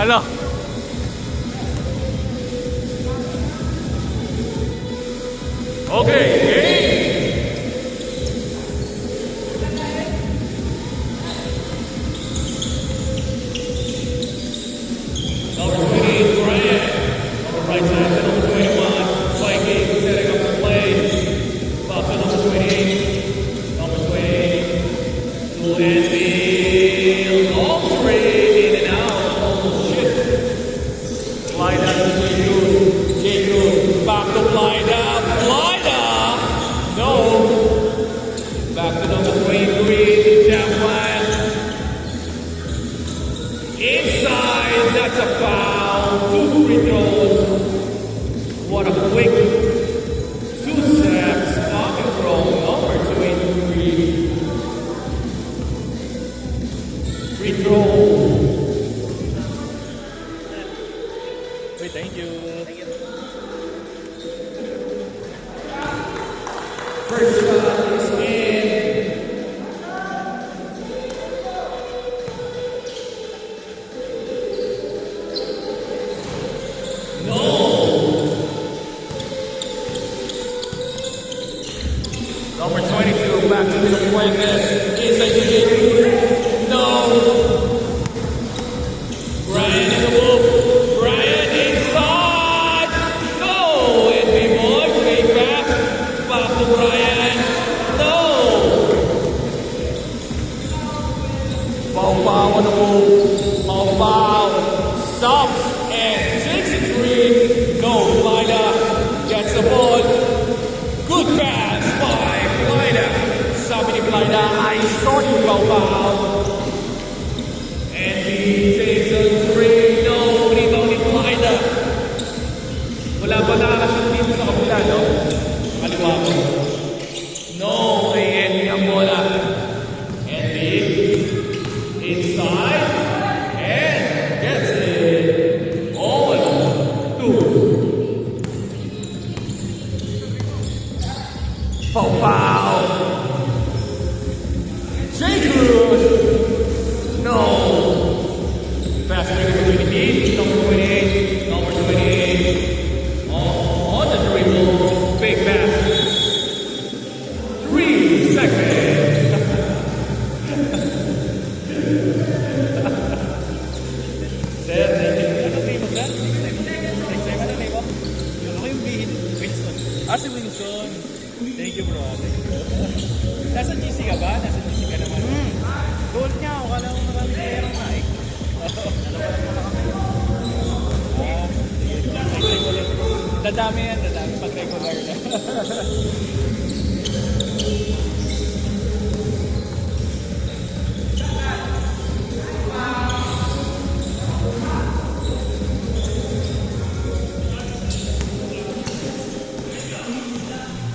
Ano? Okay, game! Number 28, Bryant. On the right side to number 21, Viking setting up the play. About to number 28. Number 28. To Anfield. Altering in and out. Oh, shit. Slide out to J. Cruz. Back to Blyda. Blyda! No. Back to number 23, Champlain. Inside, that's a foul. 2 free throws. What a quick 2 steps coming from number 23. Free throw. Wait, thank you. First shot is in. Number 22, back to the Fuentes. Inside to J. Cruz. No. Brian in the move. Brian inside. No. And B-boy, fake pass. Back to Brian. No. Foul on the move. Foul. Stops and takes a 3. No. Blyda gets the ball. Good pass by Blyda. Sabi ni Blyda, I saw you, foul. And he takes a 3. No, rebound ni Blyda. Wala pa nakakashoot dito sa kabila, no? Kaliwa mo. No, kay Andy ang bola. Andy, inside, and gets it. On 2. Foul. J. Cruz. No. Fast break between the teams. Number 28. Number 28. On the dribble. Big pass. 3 seconds. Sir, thank you. Ano name mo, sir? Next time, ano name mo? Ako yung bihin. Winston. Si Winston. Thank you, bro. Thank you. Nasa GC ka ba? Nasa GC ka naman. Gold niya ako. Kala mo marami pera nga eh. Next time ulit. Dadami yan, dadami. Pag regular na.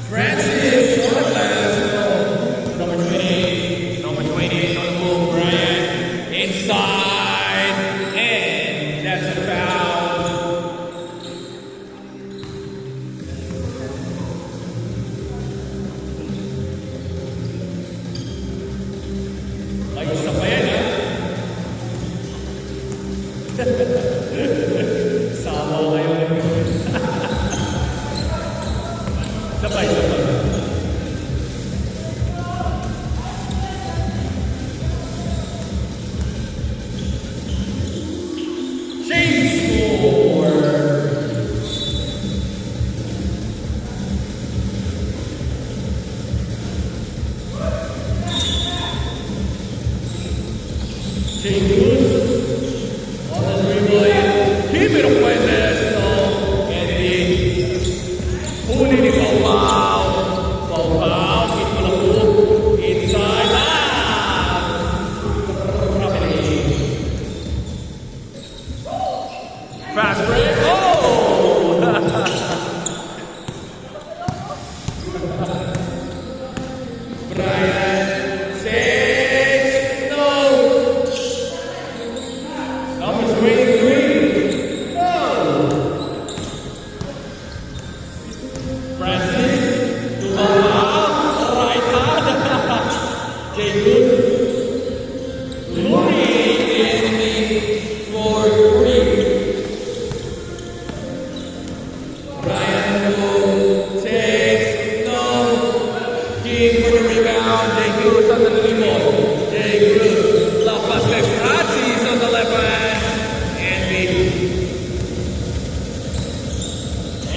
Francis on the glass. Number 28. Number 28 on the move. Bryant inside. And that's a foul.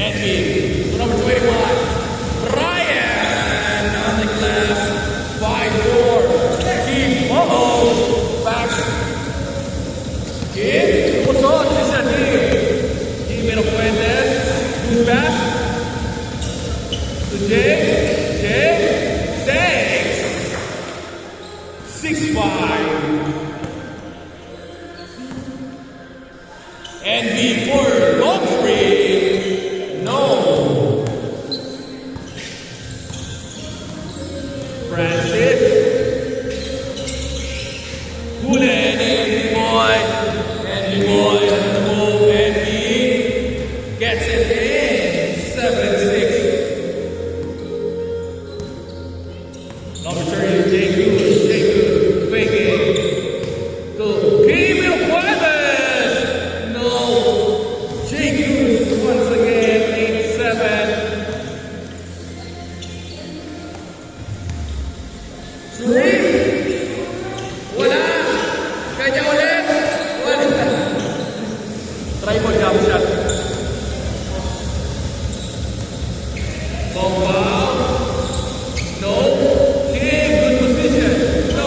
Envy to number 21. Brian on the glass. 5-4. Keep. Uh-oh. Back. Keep. What's on? This is Keep. Keep in a Fuentes. Good pass. To Jay. Jay. 6. 6-5. Envy for long three. No. Francis. Hulen, Envy boy. Envy boy on the move. Envy gets it in. 7-6. Number 30, Jay Good. Jay Good. Faking. Go. Camilo Fuentes. No. Jay Good once again. 8-7. 3. Wala. Kanya ulit. Wala. Try mo jump shot. Bomba. No. King, good position. No.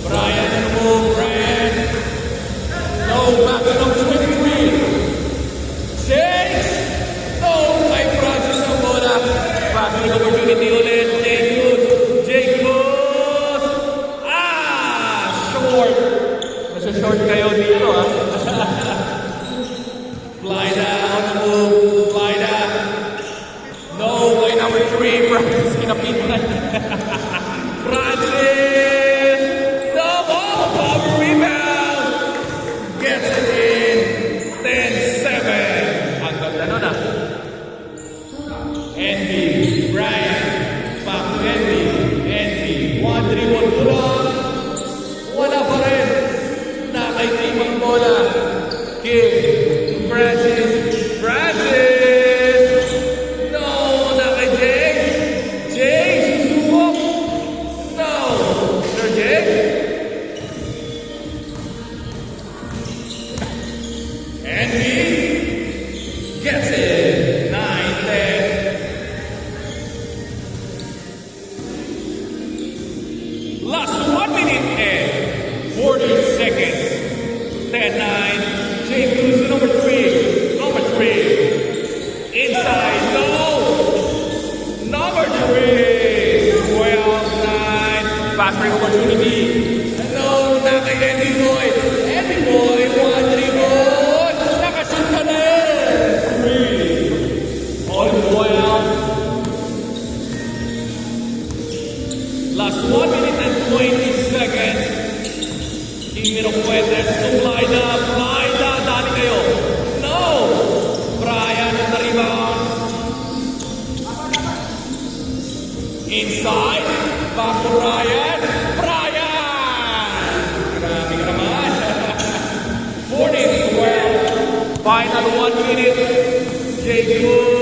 Brian on the move. Brian. No. Back to number 23. 6. No. Kay Francis ang bola. Passing opportunity ulit. Jake Cruz. Short. Nasa short kayo dito, ha? Flida on the move. Flida. No, by number 3, Francis kinapitan. Francis. The ball, power rebound. Gets it in. 10-7. Ang ganda nun, ah. Envy. Brian. Back to Envy. Envy. 1 dribble pull-up. Wala pa rin. Nakaitim ang bola. King. Francis. Francis! No! Not kay Jay. Jay! Susubok! No! Sir Jay? Envy gets it. 9-10. Last 1 minute and 40 seconds. 10-9. Jay Cruz to number 3. Number 3. Inside. No. Number 3. 12-9. Fast break opportunity. No. Not kay Envy Boy. Envy Boy. 1 dribble. Nakashoot ka na eh. 3. All boy out. Last 1 minute and 20 seconds. King of Fuentes to Flida. Flida, dali kayo. No! Brian on the rebound. Inside. Back to Brian. Brian! Grabe ka naman. 40-12. Final 1 minute. Jay Good.